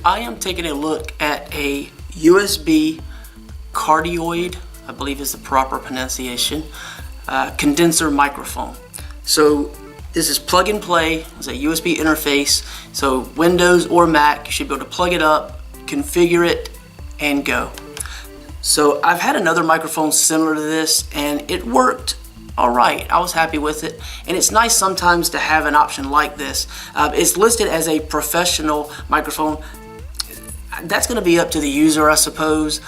I am taking a look at a USB cardioid, I believe is the proper pronunciation, condenser microphone. So this is plug and play. It's a USB interface. So Windows or Mac, you should be able to plug it up, configure it, and go. So I've had another microphone similar to this, and it worked all right. I was happy with it, and it's nice sometimes to have an option like this. It's listed as a professional microphone. That's going to be up to the user, I suppose.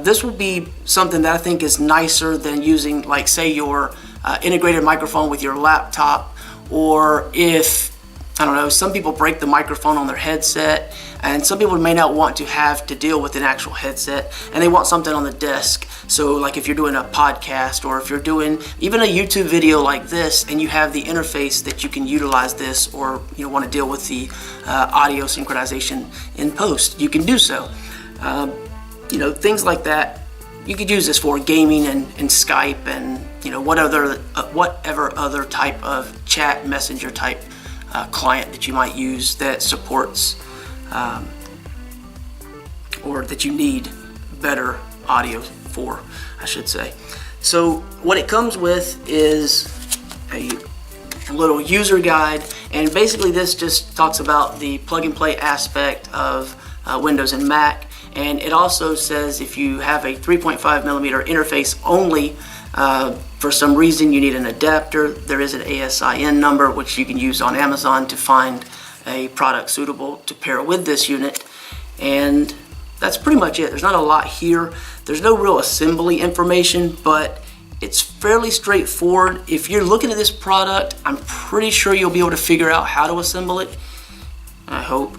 This will be something that I think is nicer than using, like, say, your integrated microphone with your laptop, or if, I don't know, some people break the microphone on their headset, and some people may not want to have to deal with an actual headset, and they want something on the desk. So like if you're doing a podcast, or if you're doing even a YouTube video like this, and you have the interface that you can utilize this, or you want to deal with the audio synchronization in post, you can do so. Things like that, you could use this for gaming and Skype, and whatever other type of chat messenger type client that you might use that supports or that you need better audio for, I should say. So what it comes with is a little user guide, and basically this just talks about the plug and play aspect of Windows and Mac, and it also says if you have a 3.5 millimeter interface only, for some reason you need an adapter, there is an ASIN number which you can use on Amazon to find a product suitable to pair with this unit, and that's pretty much it. There's not a lot here. There's no real assembly information, but it's fairly straightforward. If you're looking at this product, I'm pretty sure you'll be able to figure out how to assemble it, I hope.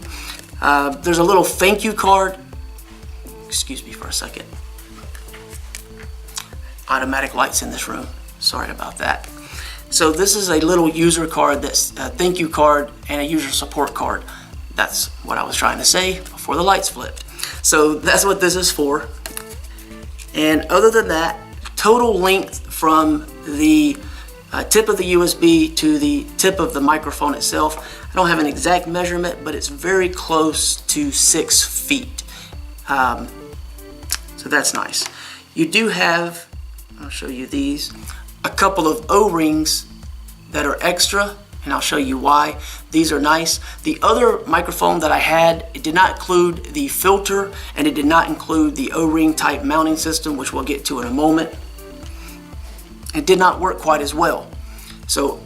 There's a little thank you card. Excuse me for a second. Automatic lights in this room. Sorry about that. So this is a little user card that's a thank you card and a user support card. That's what I was trying to say before the lights flipped. So that's what this is for. And other than that, total length from the tip of the USB to the tip of the microphone itself, I don't have an exact measurement, but it's very close to 6 feet. So that's nice. You do have, I'll show you these, a couple of O-rings that are extra, and I'll show you why. These are nice. The other microphone that I had, it did not include the filter, and it did not include the O-ring type mounting system, which we'll get to in a moment. It did not work quite as well. So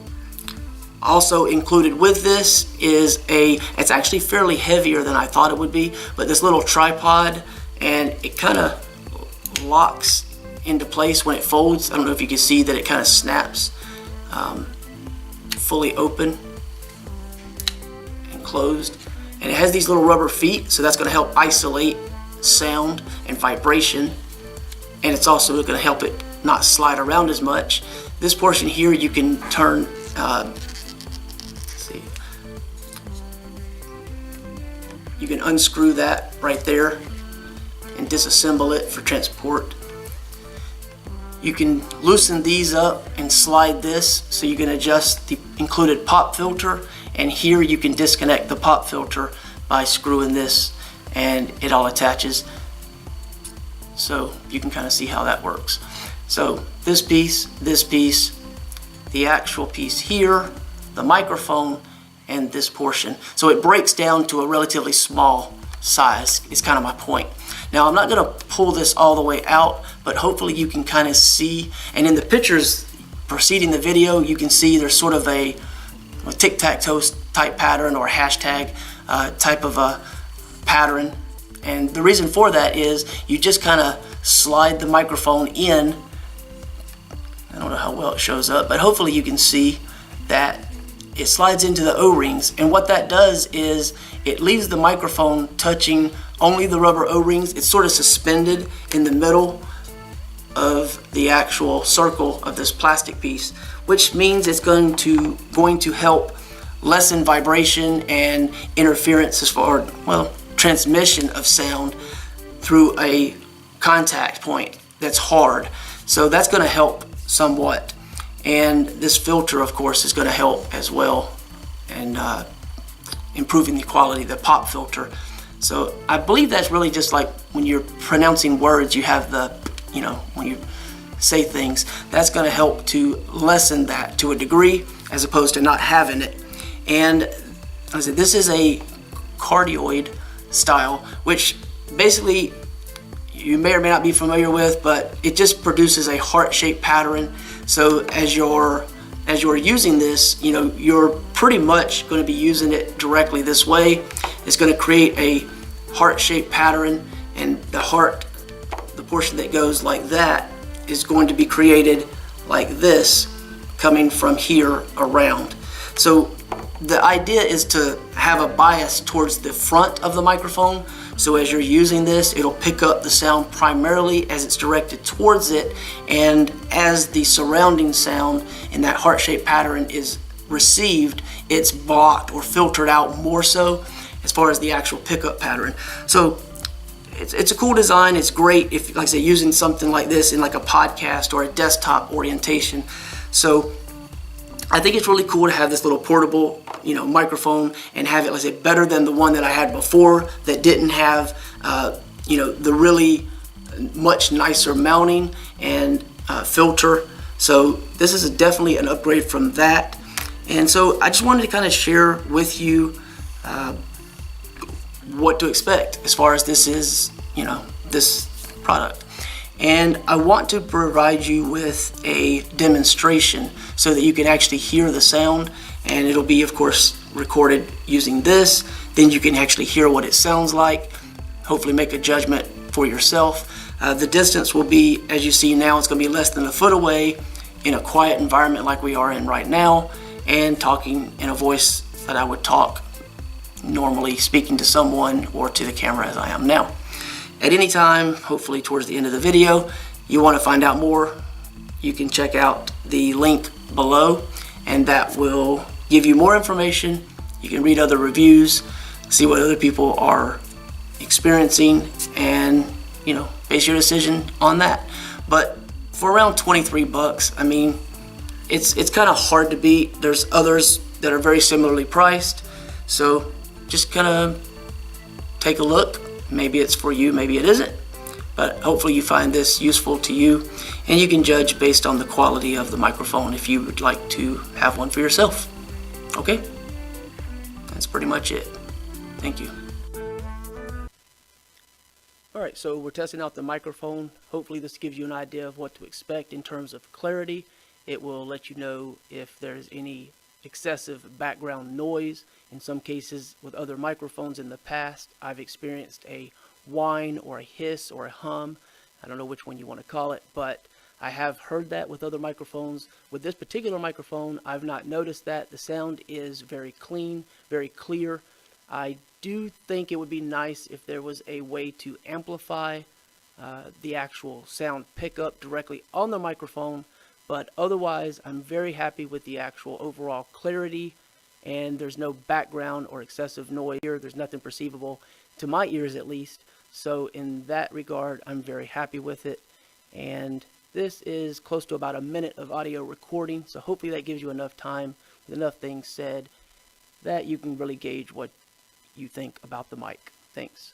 also included with this is it's actually fairly heavier than I thought it would be, but this little tripod, and it kind of locks into place when it folds. I don't know if you can see that it kind of snaps fully open and closed, and it has these little rubber feet, so that's going to help isolate sound and vibration, and it's also going to help it not slide around as much. This portion here you can turn, let's see, you can unscrew that right there and disassemble it for transport. You can loosen these up and slide this, so you can adjust the included pop filter, and here you can disconnect the pop filter by screwing this, and it all attaches. So you can kind of see how that works. So this piece, the actual piece here, the microphone, and this portion. So it breaks down to a relatively small size, is kind of my point. Now I'm not going to pull this all the way out, but hopefully you can kind of see, and in the pictures preceding the video, you can see there's sort of a tic-tac-toe type pattern, or hashtag type of a pattern. And the reason for that is you just kind of slide the microphone in. I don't know how well it shows up, but hopefully you can see that it slides into the O-rings, and what that does is it leaves the microphone touching only the rubber O-rings. It's sort of suspended in the middle of the actual circle of this plastic piece, which means it's going to help lessen vibration and interference as far, well, transmission of sound through a contact point that's hard. So that's going to help somewhat. And this filter, of course, is going to help as well, and improving the quality of the pop filter. So I believe that's really just like when you're pronouncing words, you have the, when you say things, that's going to help to lessen that to a degree as opposed to not having it. And like I said, this is a cardioid style, which basically you may or may not be familiar with, but it just produces a heart-shaped pattern. So as you're using this, you're pretty much going to be using it directly this way. It's going to create a heart-shaped pattern, and the portion that goes like that is going to be created like this, coming from here around. So the idea is to have a bias towards the front of the microphone. So as you're using this, it'll pick up the sound primarily as it's directed towards it, and as the surrounding sound in that heart-shaped pattern is received, it's blocked or filtered out more so as far as the actual pickup pattern. So it's a cool design. It's great if, like I say, using something like this in like a podcast or a desktop orientation. So I think it's really cool to have this little portable, microphone, and have it, like I say, better than the one that I had before that didn't have, the really much nicer mounting and filter. So this is definitely an upgrade from that. And so I just wanted to kind of share with you what to expect as far as this is, this product. And I want to provide you with a demonstration so that you can actually hear the sound, and it'll be, of course, recorded using this. Then you can actually hear what it sounds like, hopefully make a judgment for yourself. The distance will be, as you see now, it's going to be less than a foot away in a quiet environment like we are in right now, and talking in a voice that I would talk normally, speaking to someone or to the camera as I am now. At any time, hopefully towards the end of the video, you want to find out more, you can check out the link below, and that will give you more information. You can read other reviews, see what other people are experiencing, and base your decision on that. But for around 23 bucks, I mean, it's kind of hard to beat. There's others that are very similarly priced, so just kind of take a look. Maybe it's for you, maybe it isn't, but hopefully you find this useful to you, and you can judge based on the quality of the microphone if you would like to have one for yourself. Okay, that's pretty much it. Thank you. Alright, so we're testing out the microphone. Hopefully this gives you an idea of what to expect in terms of clarity. It will let you know if there's any excessive background noise. In some cases with other microphones in the past, I've experienced a whine or a hiss or a hum. I don't know which one you want to call it, but I have heard that with other microphones. With this particular microphone, I've not noticed that. The sound is very clean, very clear. I do think it would be nice if there was a way to amplify the actual sound pickup directly on the microphone, but otherwise I'm very happy with the actual overall clarity, and there's no background or excessive noise here. There's nothing perceivable to my ears, at least. So in that regard, I'm very happy with it. And this is close to about a minute of audio recording, so hopefully that gives you enough time with enough things said that you can really gauge what you think about the mic. Thanks.